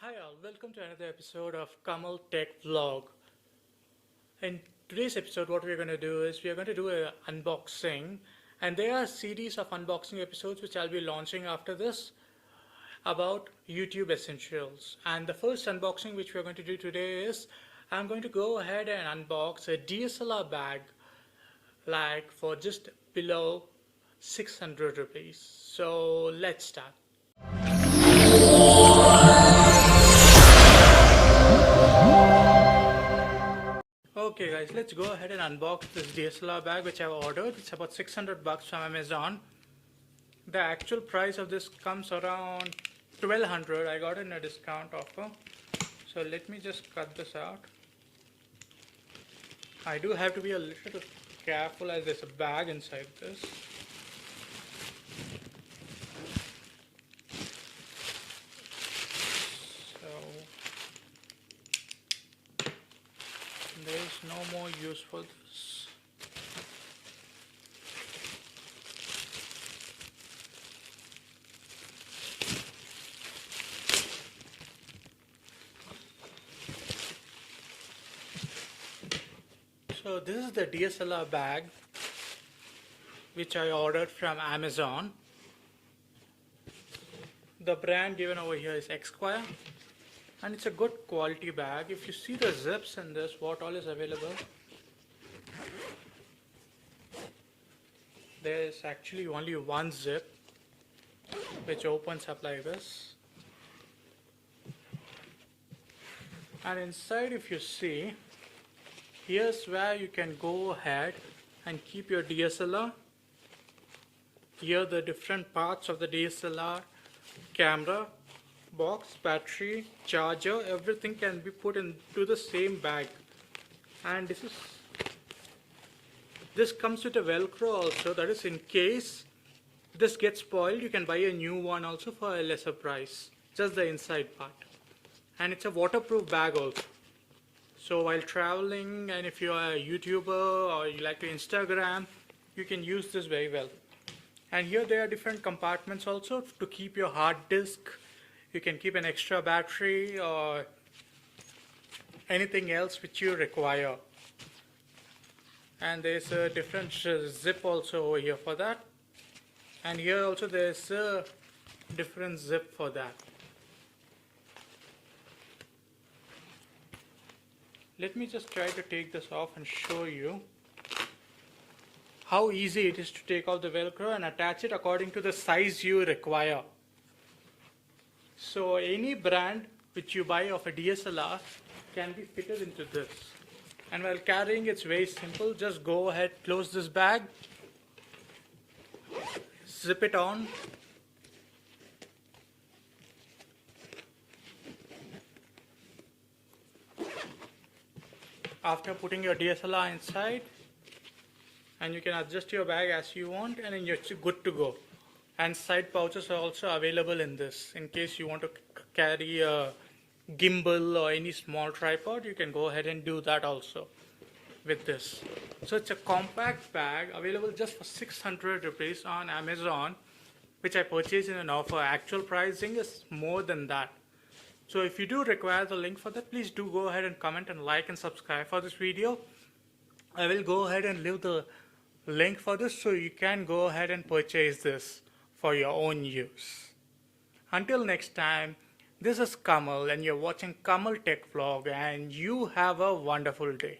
Hi all, welcome to another episode of Kamal Tech Vlog. In today's episode, what we're going to do is we're going to do an unboxing, and there are a series of unboxing episodes which I'll be launching after this about YouTube essentials. And the first unboxing which we're going to do today is I'm going to go ahead and unbox a DSLR bag like for just below 600 rupees. So let's start. Okay guys, let's go ahead and unbox this DSLR bag which I've ordered. It's about 600 bucks from Amazon. The actual price of this comes around 1200. I got it in a discount offer. So let me just cut this out. I do have to be a little careful as there's a bag inside this. There is no more use for this. So this is the DSLR bag which I ordered from Amazon. The brand given over here is Xquare. And it's a good quality bag. If you see the zips in this, what all is available, there is actually only one zip which opens up like this, and inside if you see, here's where you can go ahead and keep your DSLR. Here the different parts of the DSLR camera box, battery, charger, everything can be put into the same bag. And this comes with a velcro also, that is in case this gets spoiled you can buy a new one also for a lesser price, just the inside part. And it's a waterproof bag also, so while traveling, and if you are a YouTuber or you like to Instagram, you can use this very well. And here there are different compartments also to keep your hard disk. You can keep an extra battery or anything else which you require. And there's a different zip also over here for that. And here also there's a different zip for that. Let me just try to take this off and show you how easy it is to take off the velcro and attach it according to the size you require. So any brand which you buy of a DSLR can be fitted into this. And while carrying, it's very simple. Just go ahead, close this bag, zip it on, after putting your DSLR inside, and you can adjust your bag as you want, and then you're good to go. And side pouches are also available in this. In case you want to carry a gimbal or any small tripod, you can go ahead and do that also with this. So it's a compact bag available just for 600 rupees on Amazon, which I purchased in an offer. Actual pricing is more than that. So if you do require the link for that, please do go ahead and comment and like and subscribe for this video. I will go ahead and leave the link for this so you can go ahead and purchase this for your own use. Until next time, this is Kamal and you're watching Kamal Tech Vlog, and you have a wonderful day.